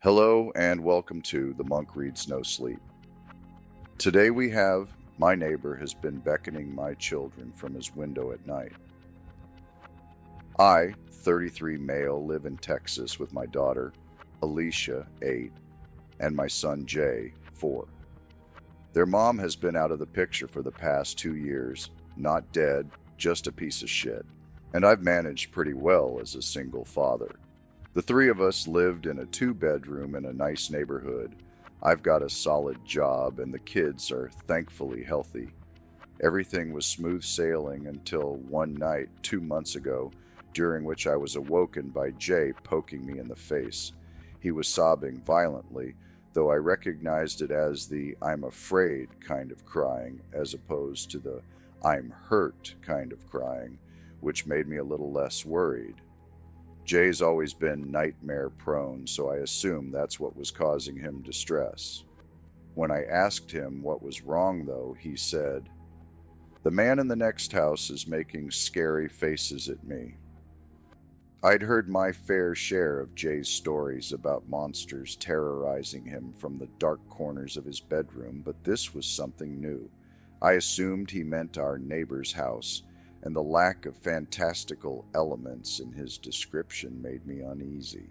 Hello and welcome to The Monk Reads No Sleep. Today we have my neighbor has been beckoning my children from his window at night. I, 33 male, live in Texas with my daughter, Alicia, 8, and my son Jay, 4. Their mom has been out of the picture for the past 2 years, not dead, just a piece of shit, and I've managed pretty well as a single father. The three of us lived in a 2-bedroom in a nice neighborhood. I've got a solid job and the kids are thankfully healthy. Everything was smooth sailing until one night 2 months ago, during which I was awoken by Jay poking me in the face. He was sobbing violently, though I recognized it as the "I'm afraid" kind of crying, as opposed to the "I'm hurt" kind of crying, which made me a little less worried. Jay's always been nightmare prone, so I assumed that's what was causing him distress. When I asked him what was wrong, though, he said, "The man in the next house is making scary faces at me." I'd heard my fair share of Jay's stories about monsters terrorizing him from the dark corners of his bedroom, but this was something new. I assumed he meant our neighbor's house, and the lack of fantastical elements in his description made me uneasy.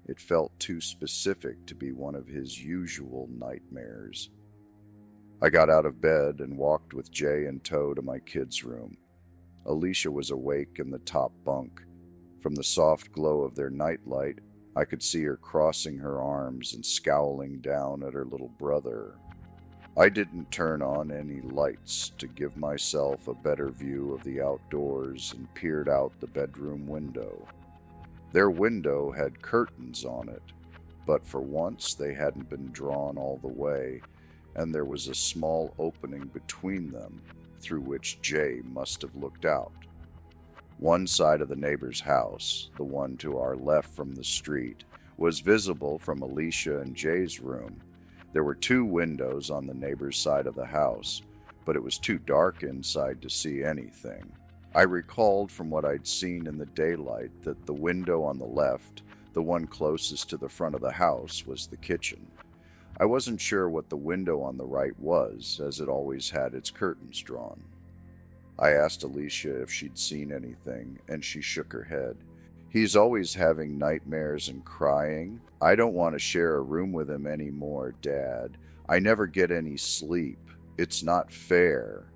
It felt too specific to be one of his usual nightmares. I got out of bed and walked with Jay in tow to my kids' room. Alicia was awake in the top bunk. From the soft glow of their nightlight, I could see her crossing her arms and scowling down at her little brother. I didn't turn on any lights to give myself a better view of the outdoors and peered out the bedroom window. Their window had curtains on it, but for once they hadn't been drawn all the way, and there was a small opening between them through which Jay must have looked out. One side of the neighbor's house, the one to our left from the street, was visible from Alicia and Jay's room. There were 2 windows on the neighbor's side of the house, but it was too dark inside to see anything. I recalled from what I'd seen in the daylight that the window on the left, the one closest to the front of the house, was the kitchen. I wasn't sure what the window on the right was, as it always had its curtains drawn. I asked Alicia if she'd seen anything, and she shook her head. "He's always having nightmares and crying. I don't want to share a room with him anymore, Dad. I never get any sleep. It's not fair."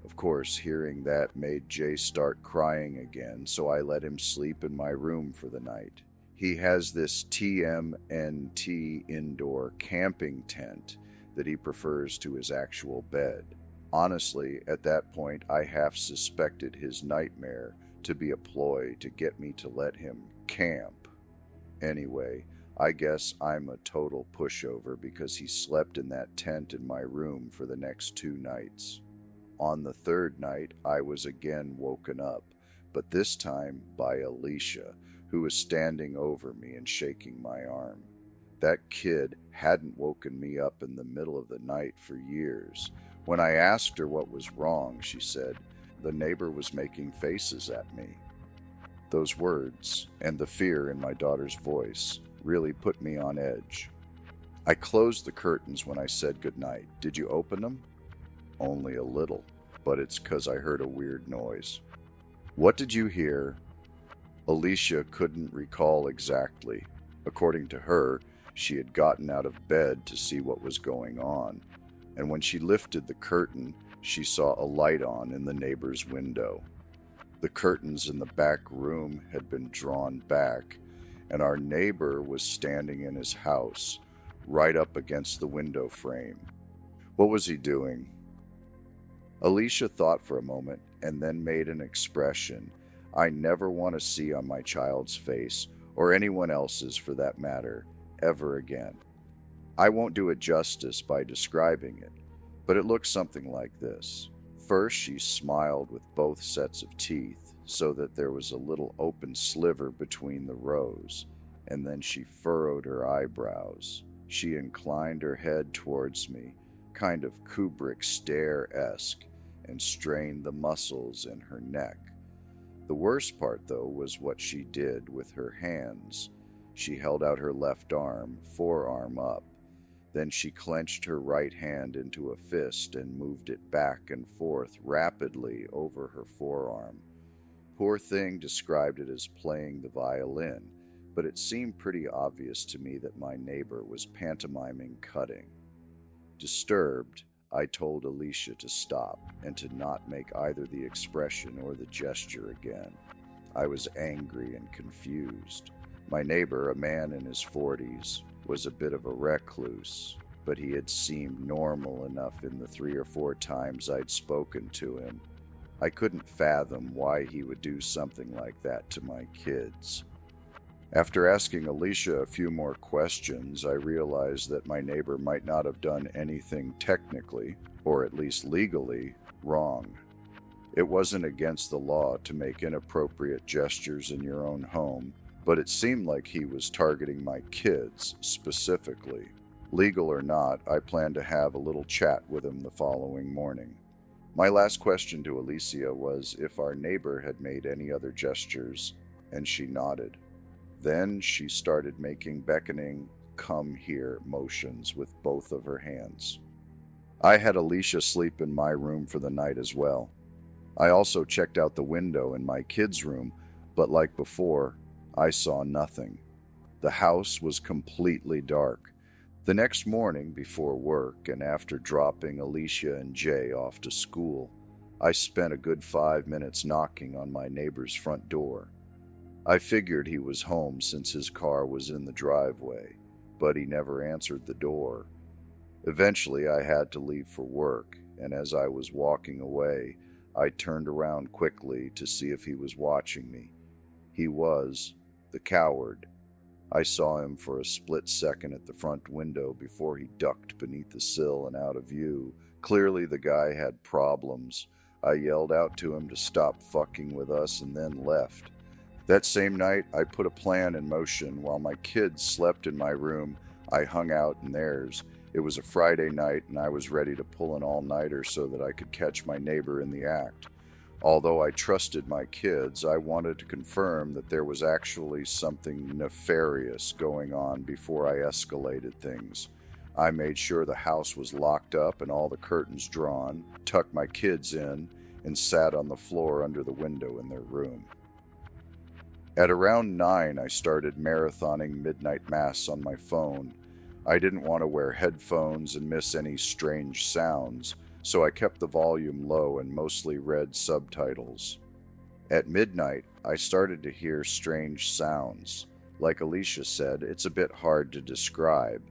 Of course, hearing that made Jay start crying again, so I let him sleep in my room for the night. He has this TMNT indoor camping tent that he prefers to his actual bed. Honestly, at that point, I half suspected his nightmare to be a ploy to get me to let him camp. Anyway, I guess I'm a total pushover because he slept in that tent in my room for the next 2 nights. On the 3rd night, I was again woken up, but this time by Alicia, who was standing over me and shaking my arm. That kid hadn't woken me up in the middle of the night for years. When I asked her what was wrong, she said, "The neighbor was making faces at me." Those words, and the fear in my daughter's voice, really put me on edge. I closed the curtains when I said goodnight. "Did you open them?" "Only a little, but it's 'cause I heard a weird noise." "What did you hear?" Alicia couldn't recall exactly. According to her, she had gotten out of bed to see what was going on, and when she lifted the curtain, she saw a light on in the neighbor's window. The curtains in the back room had been drawn back, and our neighbor was standing in his house, right up against the window frame. What was he doing? Alicia thought for a moment and then made an expression I never want to see on my child's face, or anyone else's for that matter, ever again. I won't do it justice by describing it, but it looked something like this. First, she smiled with both sets of teeth, so that there was a little open sliver between the rows, and then she furrowed her eyebrows. She inclined her head towards me, kind of Kubrick stare-esque, and strained the muscles in her neck. The worst part, though, was what she did with her hands. She held out her left arm, forearm up. Then she clenched her right hand into a fist and moved it back and forth rapidly over her forearm. Poor thing described it as playing the violin, but it seemed pretty obvious to me that my neighbor was pantomiming cutting. Disturbed, I told Alicia to stop and to not make either the expression or the gesture again. I was angry and confused. My neighbor, a man in his 40s, was a bit of a recluse, but he had seemed normal enough in the 3 or 4 times I'd spoken to him. I couldn't fathom why he would do something like that to my kids. After asking Alicia a few more questions, I realized that my neighbor might not have done anything technically, or at least legally, wrong. It wasn't against the law to make inappropriate gestures in your own home, but it seemed like he was targeting my kids specifically. Legal or not, I planned to have a little chat with him the following morning. My last question to Alicia was if our neighbor had made any other gestures, and she nodded. Then she started making beckoning, come here motions with both of her hands. I had Alicia sleep in my room for the night as well. I also checked out the window in my kids' room, but like before, I saw nothing. The house was completely dark. The next morning before work and after dropping Alicia and Jay off to school, I spent a good 5 minutes knocking on my neighbor's front door. I figured he was home since his car was in the driveway, but he never answered the door. Eventually, I had to leave for work, and as I was walking away, I turned around quickly to see if he was watching me. He was, the coward. I saw him for a split second at the front window before he ducked beneath the sill and out of view. Clearly, the guy had problems. I yelled out to him to stop fucking with us and then left. That same night, I put a plan in motion. While my kids slept in my room, I hung out in theirs. It was a Friday night, and I was ready to pull an all-nighter so that I could catch my neighbor in the act. Although I trusted my kids, I wanted to confirm that there was actually something nefarious going on before I escalated things. I made sure the house was locked up and all the curtains drawn, tucked my kids in, and sat on the floor under the window in their room. At around 9, I started marathoning midnight mass on my phone. I didn't want to wear headphones and miss any strange sounds, so I kept the volume low and mostly read subtitles. At midnight, I started to hear strange sounds. Like Alicia said, it's a bit hard to describe.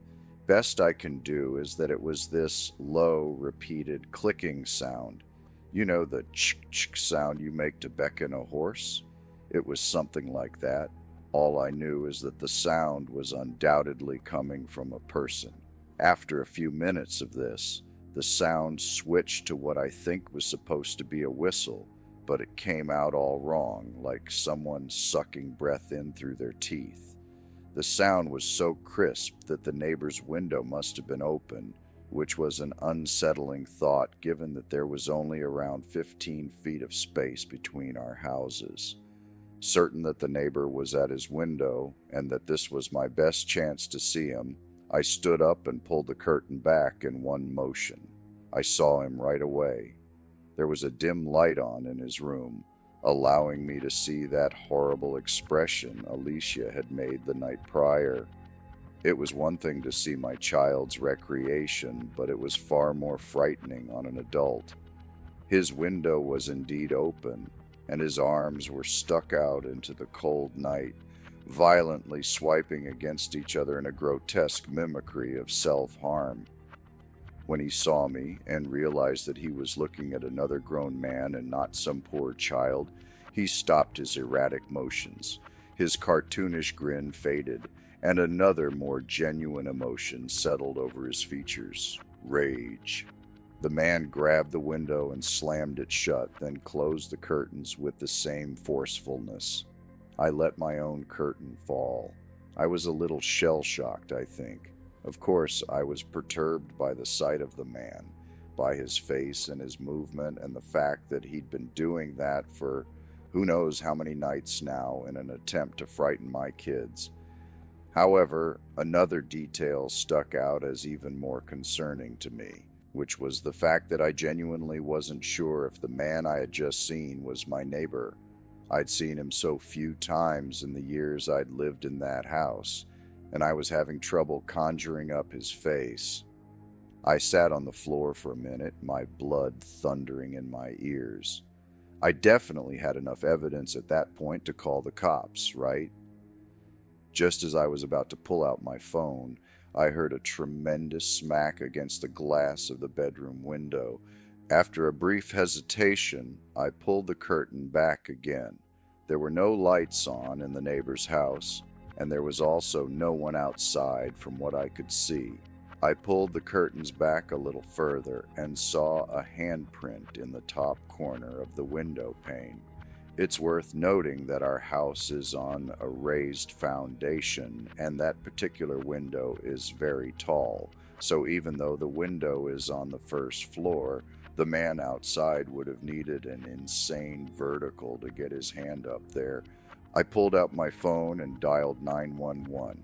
Best I can do is that it was this low, repeated clicking sound. You know the ch-ch sound you make to beckon a horse? It was something like that. All I knew is that the sound was undoubtedly coming from a person. After a few minutes of this, the sound switched to what I think was supposed to be a whistle, but it came out all wrong, like someone sucking breath in through their teeth. The sound was so crisp that the neighbor's window must have been open, which was an unsettling thought given that there was only around 15 feet of space between our houses. Certain that the neighbor was at his window and that this was my best chance to see him, I stood up and pulled the curtain back in one motion. I saw him right away. There was a dim light on in his room, allowing me to see that horrible expression Alicia had made the night prior. It was one thing to see my child's recreation, but it was far more frightening on an adult. His window was indeed open, and his arms were stuck out into the cold night, violently swiping against each other in a grotesque mimicry of self-harm. When he saw me and realized that he was looking at another grown man and not some poor child, he stopped his erratic motions. His cartoonish grin faded, and another more genuine emotion settled over his features: rage. The man grabbed the window and slammed it shut, then closed the curtains with the same forcefulness. I let my own curtain fall. I was a little shell-shocked, I think. Of course, I was perturbed by the sight of the man, by his face and his movement, and the fact that he'd been doing that for who knows how many nights now in an attempt to frighten my kids. However, another detail stuck out as even more concerning to me, which was the fact that I genuinely wasn't sure if the man I had just seen was my neighbor. I'd seen him so few times in the years I'd lived in that house, and I was having trouble conjuring up his face. I sat on the floor for a minute, my blood thundering in my ears. I definitely had enough evidence at that point to call the cops, right? Just as I was about to pull out my phone, I heard a tremendous smack against the glass of the bedroom window. After a brief hesitation, I pulled the curtain back again. There were no lights on in the neighbor's house, and there was also no one outside from what I could see. I pulled the curtains back a little further and saw a handprint in the top corner of the window pane. It's worth noting that our house is on a raised foundation, and that particular window is very tall, so even though the window is on the first floor, the man outside would have needed an insane vertical to get his hand up there. I pulled out my phone and dialed 911.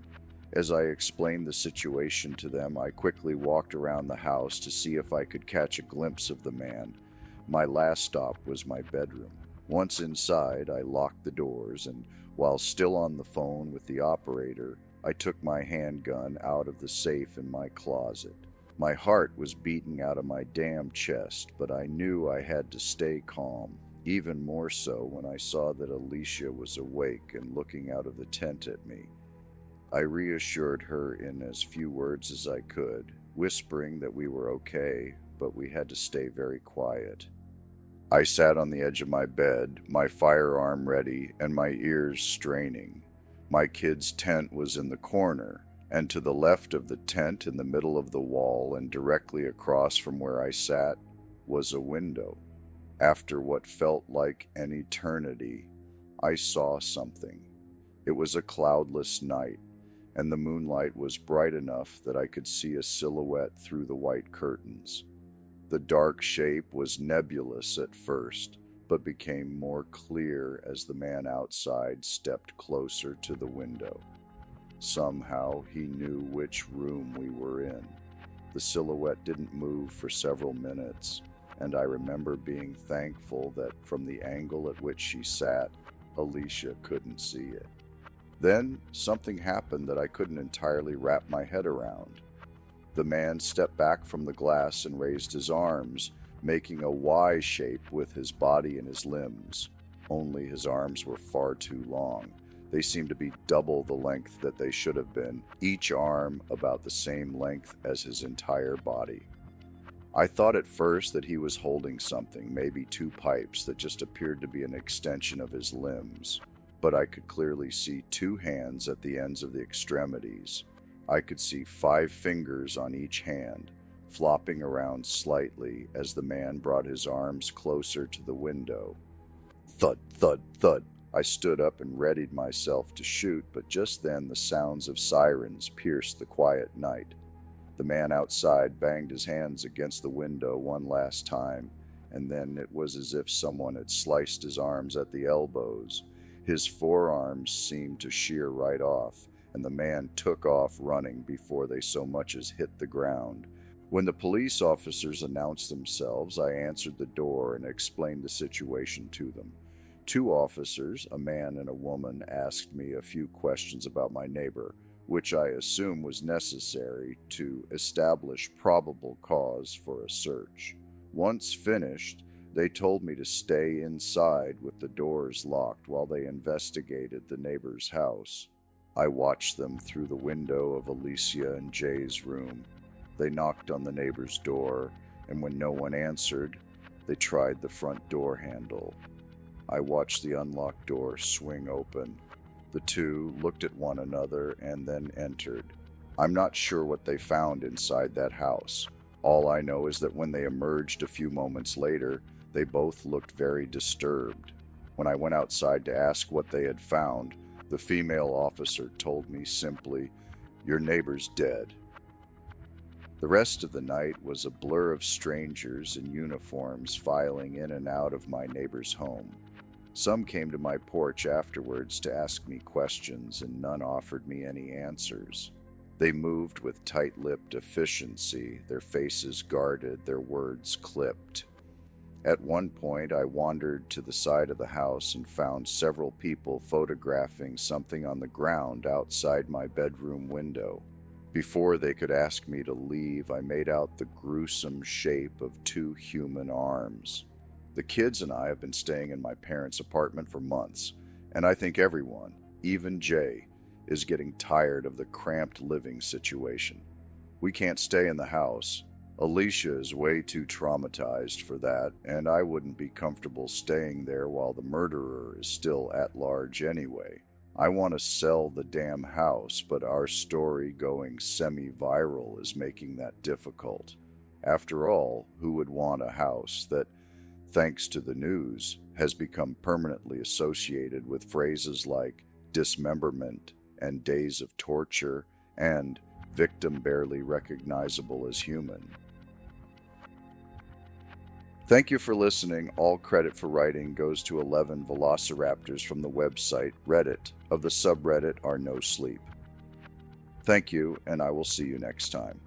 As I explained the situation to them, I quickly walked around the house to see if I could catch a glimpse of the man. My last stop was my bedroom. Once inside, I locked the doors, and while still on the phone with the operator, I took my handgun out of the safe in my closet. My heart was beating out of my damn chest, but I knew I had to stay calm, even more so when I saw that Alicia was awake and looking out of the tent at me. I reassured her in as few words as I could, whispering that we were okay, but we had to stay very quiet. I sat on the edge of my bed, my firearm ready and my ears straining. My kid's tent was in the corner, and to the left of the tent, in the middle of the wall and directly across from where I sat, was a window. After what felt like an eternity, I saw something. It was a cloudless night, and the moonlight was bright enough that I could see a silhouette through the white curtains. The dark shape was nebulous at first, but became more clear as the man outside stepped closer to the window. Somehow he knew which room we were in. The silhouette didn't move for several minutes, and I remember being thankful that from the angle at which she sat, Alicia couldn't see it. Then something happened that I couldn't entirely wrap my head around. The man stepped back from the glass and raised his arms, making a Y shape with his body and his limbs. Only his arms were far too long. They seemed to be double the length that they should have been, each arm about the same length as his entire body. I thought at first that he was holding something, maybe two pipes that just appeared to be an extension of his limbs, but I could clearly see two hands at the ends of the extremities. I could see 5 fingers on each hand, flopping around slightly as the man brought his arms closer to the window. Thud, thud, thud. I stood up and readied myself to shoot, but just then the sounds of sirens pierced the quiet night. The man outside banged his hands against the window one last time, and then it was as if someone had sliced his arms at the elbows. His forearms seemed to shear right off, and the man took off running before they so much as hit the ground. When the police officers announced themselves, I answered the door and explained the situation to them. 2 officers, a man and a woman, asked me a few questions about my neighbor, which I assume was necessary to establish probable cause for a search. Once finished, they told me to stay inside with the doors locked while they investigated the neighbor's house. I watched them through the window of Alicia and Jay's room. They knocked on the neighbor's door, and when no one answered, they tried the front door handle. I watched the unlocked door swing open. The 2 looked at one another and then entered. I'm not sure what they found inside that house. All I know is that when they emerged a few moments later, they both looked very disturbed. When I went outside to ask what they had found, the female officer told me simply, "Your neighbor's dead." The rest of the night was a blur of strangers in uniforms filing in and out of my neighbor's home. Some came to my porch afterwards to ask me questions, and none offered me any answers. They moved with tight-lipped efficiency, their faces guarded, their words clipped. At one point, I wandered to the side of the house and found several people photographing something on the ground outside my bedroom window. Before they could ask me to leave, I made out the gruesome shape of two human arms. The kids and I have been staying in my parents' apartment for months, and I think everyone, even Jay, is getting tired of the cramped living situation. We can't stay in the house. Alicia is way too traumatized for that, and I wouldn't be comfortable staying there while the murderer is still at large anyway. I want to sell the damn house, but our story going semi-viral is making that difficult. After all, who would want a house that, thanks to the news, has become permanently associated with phrases like dismemberment and days of torture and victim barely recognizable as human? Thank you for listening. All credit for writing goes to 11 velociraptors from the website Reddit of the subreddit Are No Sleep. Thank you, and I will see you next time.